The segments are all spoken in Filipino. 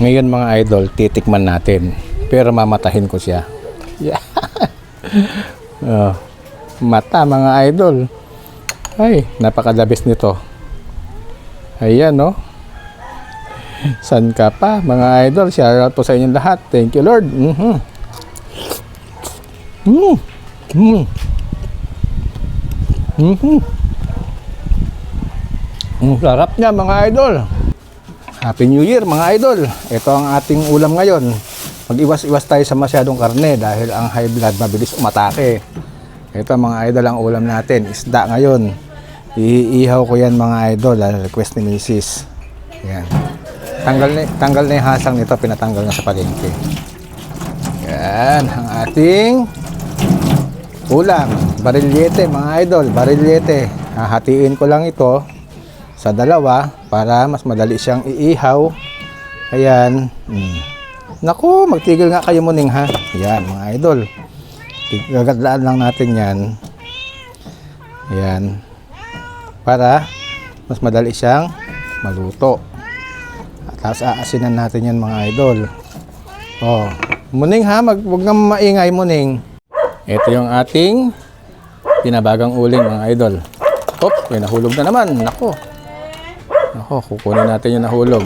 Ngayon mga idol, titikman natin. Pero mamatahin ko siya. Yeah. Mata mga idol. Ay, napakadabis nito. Ayan, no? San ka pa mga idol? Shout out po sa inyong lahat. Thank you Lord. Ang sarap niya mga idol. Happy New Year mga idol. Ito ang ating ulam ngayon. Mag-iwas-iwas tayo sa masyadong karne dahil ang high blood mabilis umatake. Ito mga idol ang ulam natin. Isda ngayon. Iihaw ko yan mga idol. Request ni Mrs. Yan. Tanggal na yung hasang nito. Pinatanggal na sa palengke. Yan. Ang ating ulam. Barilyete mga idol. Barilyete. Hahatiin ko lang ito sa dalawa para mas madali siyang iihaw. Ayan. Naku, magtigil nga kayo muning ha. Ayan mga idol. Gagadlaan lang natin yan. Ayan. Para mas madali siyang maluto. At tapos aasinan natin yan mga idol. Oh, muning ha, wag nga maingay muning. Ito yung ating pinabagang uling mga idol. Hop, may nahulog na naman. Naku. Naku, kukunin natin yung nahulog.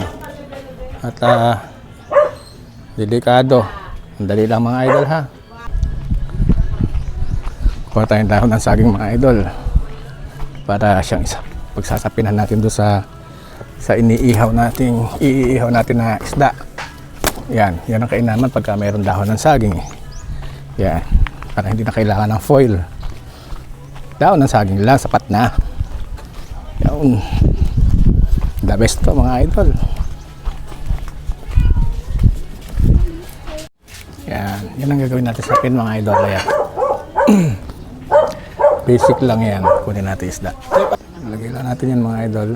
At delikado. Ang dali lang mga idol ha. Kuha tayong dahon ng saging mga idol. Para siyang pagsasapinan natin doon sa iiihaw natin na isda. Yan, yan ang kainaman pagka mayroon dahon ng saging. Yan, para hindi na kailangan ng foil. Dahon ng saging lang, sapat na. Yan, the best to mga idol. Yan ang gagawin natin sa pin mga idol. Kaya basic lang yan. Kunin natin isda. Lagay lang natin yan mga idol.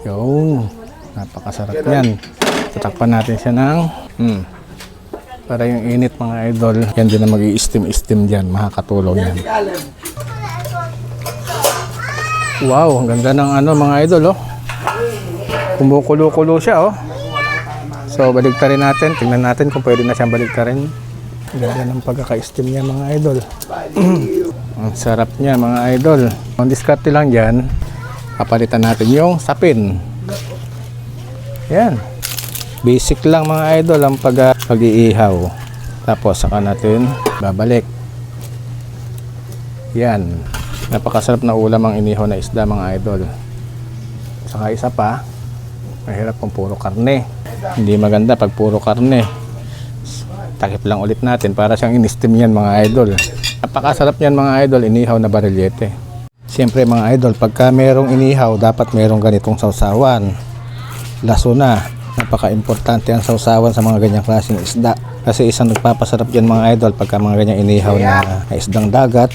Yung napakasarap yan. Tatakpan natin siya ng para yung init mga idol. Yan din na mag-i-steam dyan. Makakatulong yan. Wow, ang ganda ng mga idol oh. Kumukulo-kulo siya oh. So baligtarin natin, tingnan natin kung pwede na siyang baligtarin. Ganda ng pagkaka-steam niya mga idol. Ang sarap niya mga idol. Ang diskarte lang dyan, papalitan natin yung sapin. Yan. Basic lang mga idol ang pag-iihaw. Tapos saka natin babalik. Yan. Napakasarap na ulam ang inihaw na isda mga idol. Saka isa pa, mahirap kung puro karne. Hindi maganda pag puro karne. Takip lang ulit natin para siyang in-steam yan mga idol. Napakasarap yan mga idol, inihaw na barilyete. Siyempre mga idol, pagka merong inihaw, dapat merong ganitong sausawan. Laso na. Napaka-importante ang sausawan sa mga ganyang klaseng isda. Kasi isang nagpapasarap yan mga idol pagka mga ganyang inihaw na isdang dagat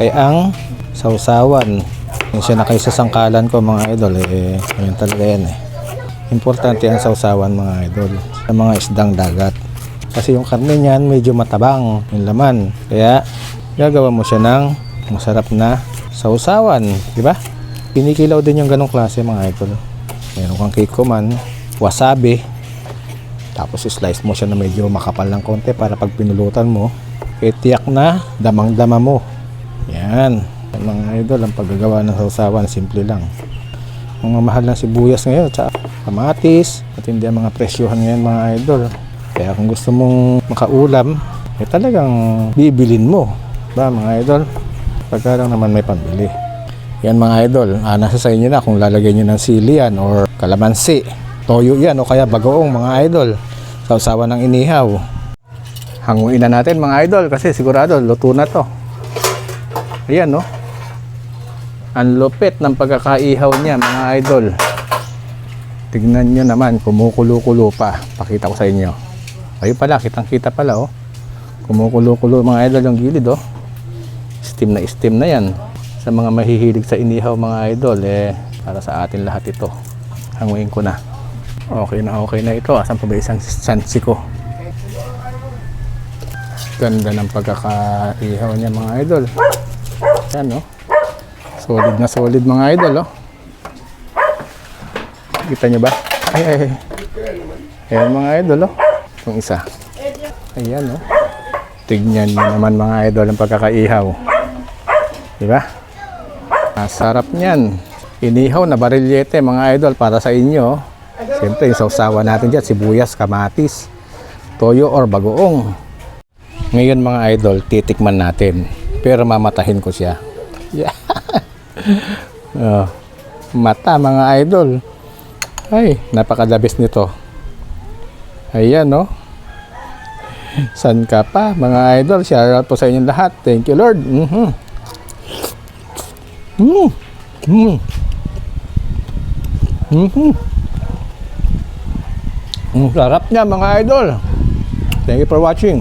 ay ang sausawan. Yung siya na kayo sa sangkalan ko mga idol, ayun talaga yan Importante ang sausawan mga idol sa mga isdang dagat. Kasi yung karne niyan medyo matabang yung laman. Kaya gagawa mo siya ng masarap na sausawan, di ba? Pinikilaw din yung ganong klase mga idol. Meron kang kikoman, wasabi. Tapos slice mo siya na medyo makapal ng konti para pag pinulutan mo, tiyak na damang-dama mo. Yan. Mga idol, ang paggagawa ng sausawan, simple lang. Mga mahal ng sibuyas ngayon, tsaka kamatis, at hindi ang mga presyohan ngayon mga idol. Kaya kung gusto mong makaulam, talagang bibilin mo. Ba mga idol? Pagka lang naman may pambili. Yan mga idol, nasa sa inyo na kung lalagyan nyo ng sili yan or kalamansi, toyo yan o kaya bagoong mga idol. Sausawan ng inihaw. Hanguin na natin mga idol kasi sigurado luto na to. Ayan no. Ang lupit ng pagkakaihaw niya mga idol. Tignan nyo naman, kumukulo-kulo pa. Pakita ko sa inyo. Ayun pala, kitang-kita pala oh. Kumukulo-kulo mga idol yung gilid oh. Steam na yan. Sa mga mahihilig sa inihaw mga idol, para sa atin lahat ito. Hanguin ko na. Okay na ito. Asan pa ba isang sansi ko? Ganda ng pagkakaihaw niya mga idol. Yan oh. Solid na solid mga idol oh. Kita nyo ba? Ay. Ayan mga idol, oh. Itong isa. Ayan, oh. Tignan nyo naman mga idol ang pagkakaihaw. Diba? Masarap niyan. Inihaw na barilyete mga idol para sa inyo. Siyempre yung sausawa natin dyan, sibuyas, kamatis, toyo or bagoong. Ngayon mga idol, titikman natin. Pero mamatahin ko siya. Yeah. Oh, mata mga idol. Ay, napakadabis nito. Ayan, no? San ka pa, mga idol? Shout out po sa inyong lahat. Thank you, Lord. Ang sarap niya, mga idol. Thank you for watching.